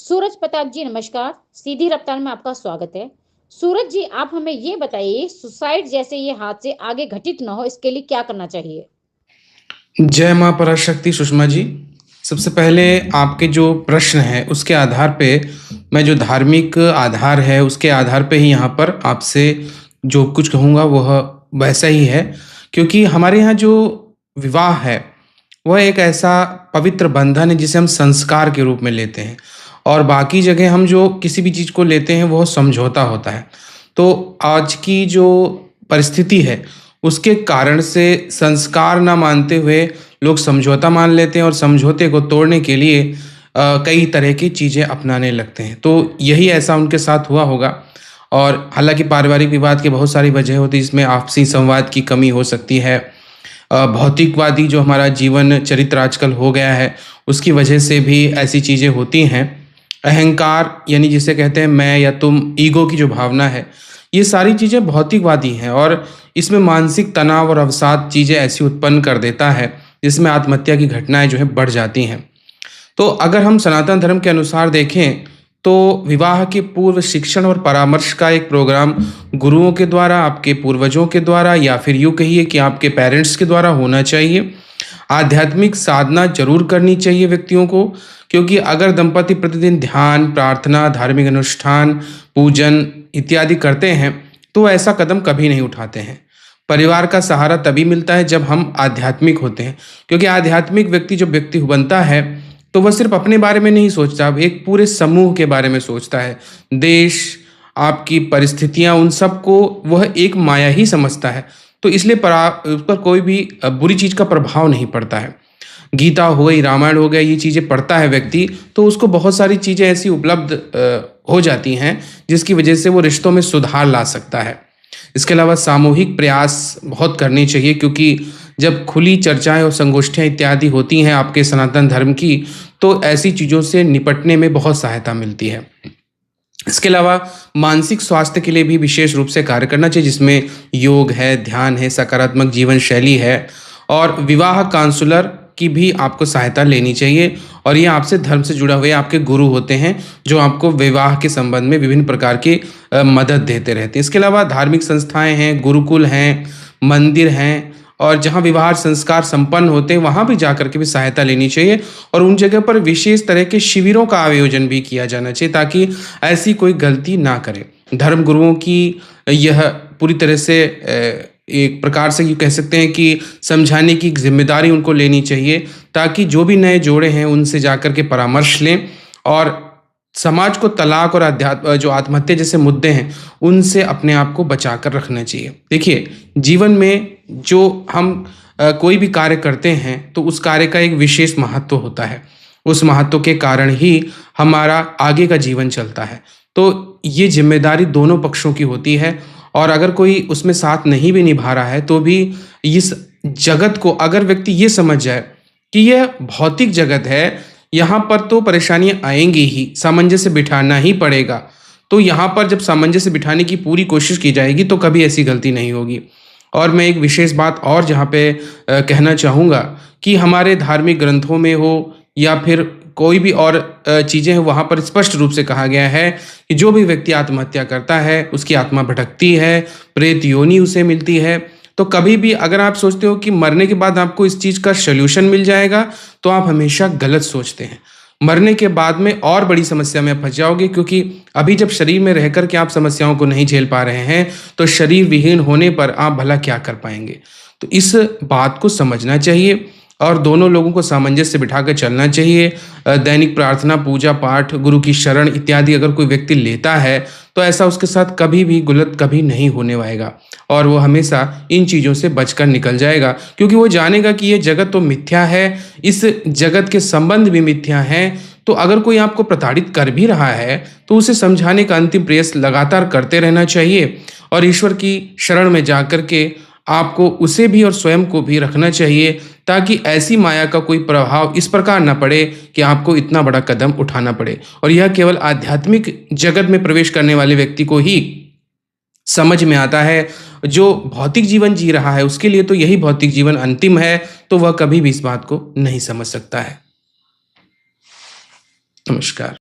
सूरज प्रताप जी नमस्कार। सीधी रफ्तार में आपका स्वागत है। सूरज जी, आप हमें ये बताइए, सुसाइड जैसे ये हादसे आगे घटित ना हो, इसके लिए क्या करना चाहिए? जय माँ पराशक्ति सुषमा जी। सबसे पहले आपके जो प्रश्न है उसके आधार पे मैं जो धार्मिक आधार है उसके आधार पे ही यहाँ पर आपसे जो कुछ कहूँगा वह वैसा ही है, क्योंकि हमारे यहाँ जो विवाह है वह एक ऐसा पवित्र बंधन है जिसे हम संस्कार के रूप में लेते हैं, और बाकी जगह हम जो किसी भी चीज़ को लेते हैं वह समझौता होता है। तो आज की जो परिस्थिति है उसके कारण से संस्कार ना मानते हुए लोग समझौता मान लेते हैं और समझौते को तोड़ने के लिए कई तरह की चीज़ें अपनाने लगते हैं। तो यही ऐसा उनके साथ हुआ होगा। और हालांकि पारिवारिक विवाद की बहुत सारी वजह होती है, इसमें आपसी संवाद की कमी हो सकती है। भौतिकवादी जो हमारा जीवन चरित्र आजकल हो गया है उसकी वजह से भी ऐसी चीज़ें होती हैं। अहंकार यानी जिसे कहते हैं मैं या तुम, ईगो की जो भावना है, ये सारी चीज़ें भौतिकवादी हैं और इसमें मानसिक तनाव और अवसाद चीज़ें ऐसी उत्पन्न कर देता है जिसमें आत्महत्या की घटनाएं जो है बढ़ जाती हैं। तो अगर हम सनातन धर्म के अनुसार देखें तो विवाह के पूर्व शिक्षण और परामर्श का एक प्रोग्राम गुरुओं के द्वारा, आपके पूर्वजों के द्वारा, या फिर यूँ कहिए कि आपके पेरेंट्स के द्वारा होना चाहिए। आध्यात्मिक साधना जरूर करनी चाहिए व्यक्तियों को, क्योंकि अगर दंपति प्रतिदिन ध्यान, प्रार्थना, धार्मिक अनुष्ठान, पूजन इत्यादि करते हैं तो ऐसा कदम कभी नहीं उठाते हैं। परिवार का सहारा तभी मिलता है जब हम आध्यात्मिक होते हैं, क्योंकि आध्यात्मिक व्यक्ति जब व्यक्ति बनता है तो वह सिर्फ अपने बारे में नहीं सोचता, अब एक पूरे समूह के बारे में सोचता है। देश, आपकी परिस्थितियां, उन सबको वह एक माया ही समझता है। तो इसलिए उस पर कोई भी बुरी चीज का प्रभाव नहीं पड़ता है। गीता हो गई, रामायण हो गया, ये चीज़ें पढ़ता है व्यक्ति तो उसको बहुत सारी चीज़ें ऐसी उपलब्ध हो जाती हैं जिसकी वजह से वो रिश्तों में सुधार ला सकता है। इसके अलावा सामूहिक प्रयास बहुत करने चाहिए, क्योंकि जब खुली चर्चाएं और संगोष्ठियां इत्यादि होती हैं आपके सनातन धर्म की, तो ऐसी चीज़ों से निपटने में बहुत सहायता मिलती है। इसके अलावा मानसिक स्वास्थ्य के लिए भी विशेष रूप से कार्य करना चाहिए, जिसमें योग है, ध्यान है, सकारात्मक जीवन शैली है, और विवाह काउंसलर की भी आपको सहायता लेनी चाहिए। और ये आपसे धर्म से जुड़ा हुए आपके गुरु होते हैं जो आपको विवाह के संबंध में विभिन्न प्रकार की मदद देते रहते हैं। इसके अलावा धार्मिक संस्थाएं हैं, गुरुकुल हैं, मंदिर हैं, और जहाँ विवाह संस्कार संपन्न होते हैं वहाँ भी जाकर के भी सहायता लेनी चाहिए। और उन जगह पर विशेष तरह के शिविरों का आयोजन भी किया जाना चाहिए ताकि ऐसी कोई गलती ना करें। धर्म गुरुओं की यह पूरी तरह से एक प्रकार से ये कह सकते हैं कि समझाने की जिम्मेदारी उनको लेनी चाहिए, ताकि जो भी नए जोड़े हैं उनसे जाकर के परामर्श लें और समाज को तलाक और अध्यात्म जो आत्महत्या जैसे मुद्दे हैं उनसे अपने आप को बचा कर रखना चाहिए। देखिए, जीवन में जो हम कोई भी कार्य करते हैं तो उस कार्य का एक विशेष महत्व होता है। उस महत्व के कारण ही हमारा आगे का जीवन चलता है। तो ये जिम्मेदारी दोनों पक्षों की होती है, और अगर कोई उसमें साथ नहीं भी निभा रहा है तो भी इस जगत को अगर व्यक्ति ये समझ जाए कि यह भौतिक जगत है, यहाँ पर तो परेशानियां आएंगी ही, सामंजस्य बिठाना ही पड़ेगा। तो यहाँ पर जब सामंजस्य बिठाने की पूरी कोशिश की जाएगी तो कभी ऐसी गलती नहीं होगी। और मैं एक विशेष बात और जहाँ पे कहना चाहूँगा कि हमारे धार्मिक ग्रंथों में हो या फिर कोई भी और चीज़ें हैं, वहाँ पर स्पष्ट रूप से कहा गया है कि जो भी व्यक्ति आत्महत्या करता है उसकी आत्मा भटकती है, प्रेत योनि उसे मिलती है। तो कभी भी अगर आप सोचते हो कि मरने के बाद आपको इस चीज़ का सॉल्यूशन मिल जाएगा तो आप हमेशा गलत सोचते हैं। मरने के बाद में और बड़ी समस्या में फंस जाओगे, क्योंकि अभी जब शरीर में रहकर के आप समस्याओं को नहीं झेल पा रहे हैं तो शरीर विहीन होने पर आप भला क्या कर पाएंगे। तो इस बात को समझना चाहिए और दोनों लोगों को सामंजस्य बिठाकर चलना चाहिए। दैनिक प्रार्थना, पूजा पाठ, गुरु की शरण इत्यादि अगर कोई व्यक्ति लेता है तो ऐसा उसके साथ कभी भी गलत कभी नहीं होने पाएगा, और वो हमेशा इन चीज़ों से बचकर निकल जाएगा, क्योंकि वो जानेगा कि ये जगत तो मिथ्या है, इस जगत के संबंध भी मिथ्या हैं। तो अगर कोई आपको प्रताड़ित कर भी रहा है तो उसे समझाने का अंतिम प्रयास लगातार करते रहना चाहिए, और ईश्वर की शरण में जाकर के आपको उसे भी और स्वयं को भी रखना चाहिए, ताकि ऐसी माया का कोई प्रभाव इस प्रकार न पड़े कि आपको इतना बड़ा कदम उठाना पड़े। और यह केवल आध्यात्मिक जगत में प्रवेश करने वाले व्यक्ति को ही समझ में आता है। जो भौतिक जीवन जी रहा है उसके लिए तो यही भौतिक जीवन अंतिम है, तो वह कभी भी इस बात को नहीं समझ सकता है। नमस्कार।